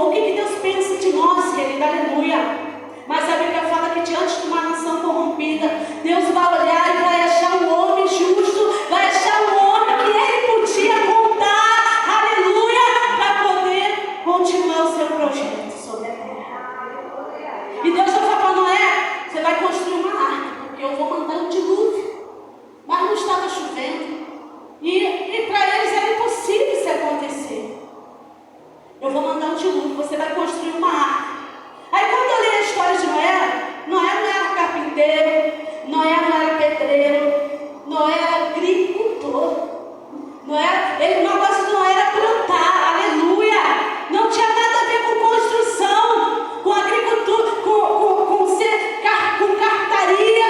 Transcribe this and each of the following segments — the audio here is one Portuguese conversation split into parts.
povo, o que Deus pensa de nós, querida, aleluia. Mas a Bíblia fala que diante de uma nação corrompida, Deus vai olhar e vai achar um homem justo, vai achar um homem que ele podia contar, aleluia, para poder continuar o seu projeto sobre a terra. E Deus já falou para Noé: você vai construir uma arca, porque eu vou mandar um dilúvio. Mas não estava chovendo. E para eles era impossível isso acontecer. Eu vou mandar um dilúvio, você vai construir uma arca. Aí quando eu li a história de Noé, Noé não era carpinteiro, Noé não era pedreiro, Noé era agricultor. O negócio de Noé era plantar, aleluia. Não tinha nada a ver com construção, com agricultura, com carpintaria.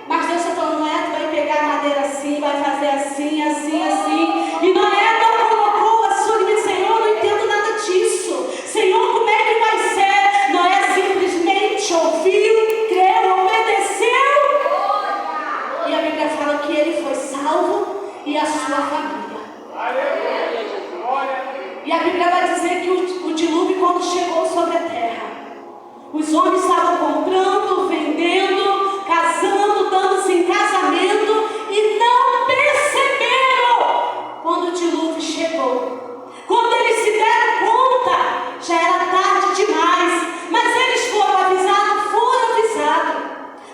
Mas Deus está falando: Noé, tu vai pegar a madeira assim, vai fazer assim, assim, assim. E Noé não colocou a sua limite. Senhor, eu não entendo nada disso. Senhor, como é que vai ser? Noé simplesmente ouviu, creu, obedeceu. E a Bíblia fala que ele foi salvo e a sua família. E a Bíblia vai dizer que o dilúvio, quando chegou sobre a terra, os homens estavam comprando, vendendo, casando, dando-se em casamento e não perceberam quando o dilúvio chegou. Quando eles se deram conta, já era tarde demais, mas eles foram avisados.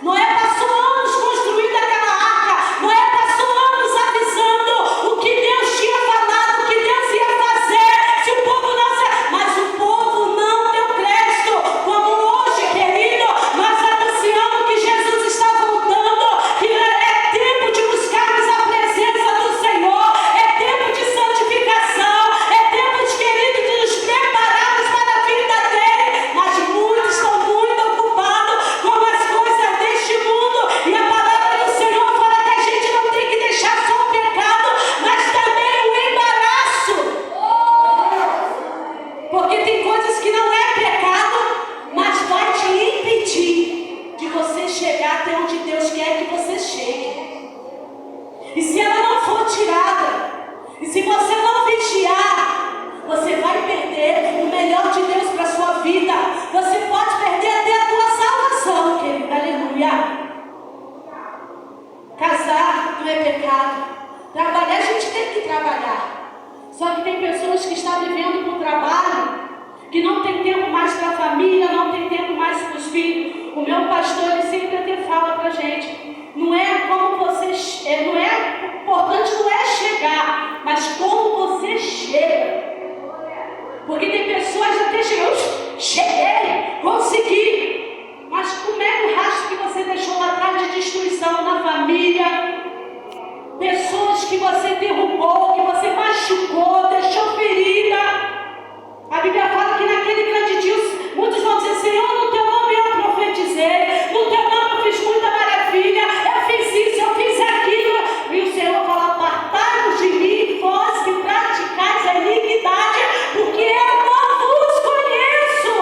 Noé passou anos construindo aquela arca, Noé passou anos avisando o que Deus tinha falado, o que Deus ia fazer, se o povo não se... Mas o povo não deu crédito, como hoje, querido, nós anunciamos que Jesus está voltando, que é tempo de buscarmos a presença do Senhor, é tempo de santificação, é tempo de, querido, de nos prepararmos para a vinda dele, mas muitos estão muito ocupados com as coisas deste mundo, e a palavra do Senhor fala que a gente não tem que deixar só o pecado, mas também o embaraço, porque tem coisas que não é pecado, mas vai te impedir de você chegar até onde Deus quer que você chegue. E se ela não for tirada, e se você não vigiar, você vai perder o melhor de Deus para a sua vida. Você pode perder até a tua salvação, querida, aleluia. Casar não é pecado. Trabalhar, a gente tem que trabalhar. Só que tem pessoas que estão vivendo por trabalho, que não tem tempo mais para a família, não tem tempo mais para os filhos. O meu pastor, ele sempre até fala para a gente: não é como você, não é importante, não é chegar, mas como você chega. Porque tem pessoas que até chegam, cheguei, consegui. Mas como é o rastro que você deixou lá atrás de destruição na família? Pessoas que você derrubou, que você machucou, deixou ferida. A Bíblia fala que naquele grande dia muitos vão dizer: Senhor, no teu nome eu profetizei, no teu nome eu fiz muita maravilha, eu fiz isso, eu fiz aquilo. E o Senhor fala: apartai-vos de mim, vós que praticais a iniquidade, porque eu não vos conheço.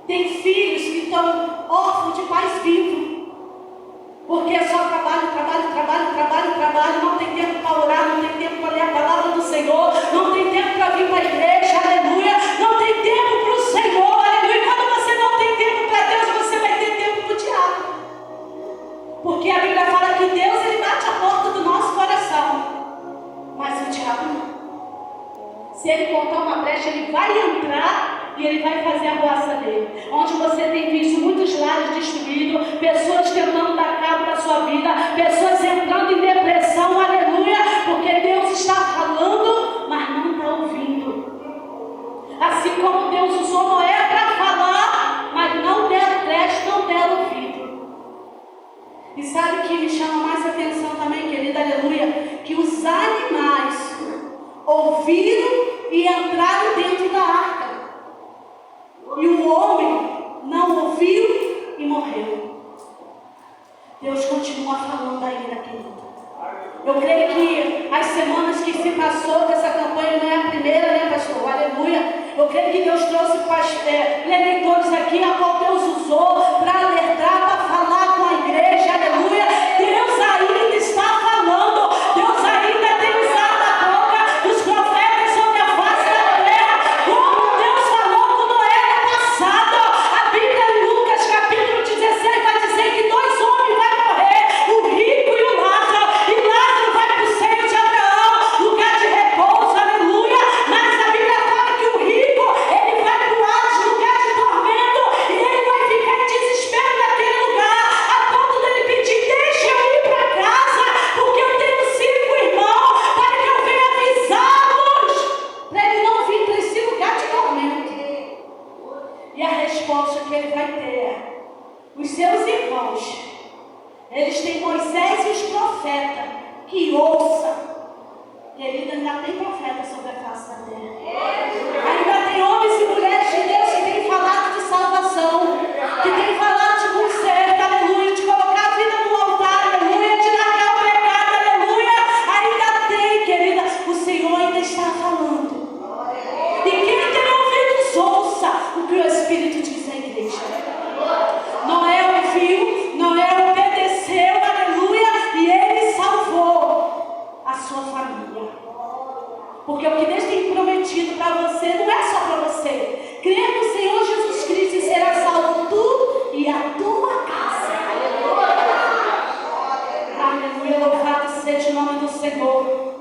Tem filhos que estão órfãos de pais vivos, porque é só trabalho, não tem tempo para orar, não tem tempo para ler a palavra do Senhor, não tem tempo para vir para a igreja, aleluia, não tem tempo para o Senhor, aleluia. E quando você não tem tempo para Deus, você vai ter tempo para o diabo, porque a Bíblia fala que Deus, ele bate a porta do nosso coração, mas o diabo não. Se ele contar uma brecha, ele vai entrar e ele vai fazer a roça dele. Onde você tem visto muitos lares destruídos, pessoas tentando dar cabo da sua vida, pessoas entrando em depressão, aleluia, porque Deus está falando, mas não está ouvindo. Assim como Deus usou Noé para falar, mas não deram crédito, não deram ouvido. E sabe o que me chama mais atenção também, querida, aleluia? Que os animais ouviram e entraram dentro da arca. E o homem não ouviu e morreu. Deus continua falando ainda, querido. Eu creio que as semanas que se passou dessa campanha não é a primeira, né, pastor? Aleluia. Eu creio que Deus trouxe leitores aqui, a qual Deus usou para alertar, para falar com a igreja, aleluia. Deus ainda está falando. Deus ainda tem usado a boca dos profetas sobre a face da terra que ouça. Querida, ainda tem profeta sobre a face da terra. Ainda tem homens e mulheres de Deus que têm falado de salvação, que têm falado de conserto, aleluia, de colocar a vida no altar, aleluia, de largar o pecado, aleluia. Ainda tem, querida, o Senhor ainda está falando. E quem tem ouvidos, ouça o que o Espírito diz à igreja. Noé ouviu, Noé obedeceu, aleluia, e ele salvou a sua família. Porque o que Deus tem prometido para você não é só para você. Crê no Senhor Jesus Cristo e será salvo tu e a tua casa. Aleluia, louvado seja o nome do Senhor.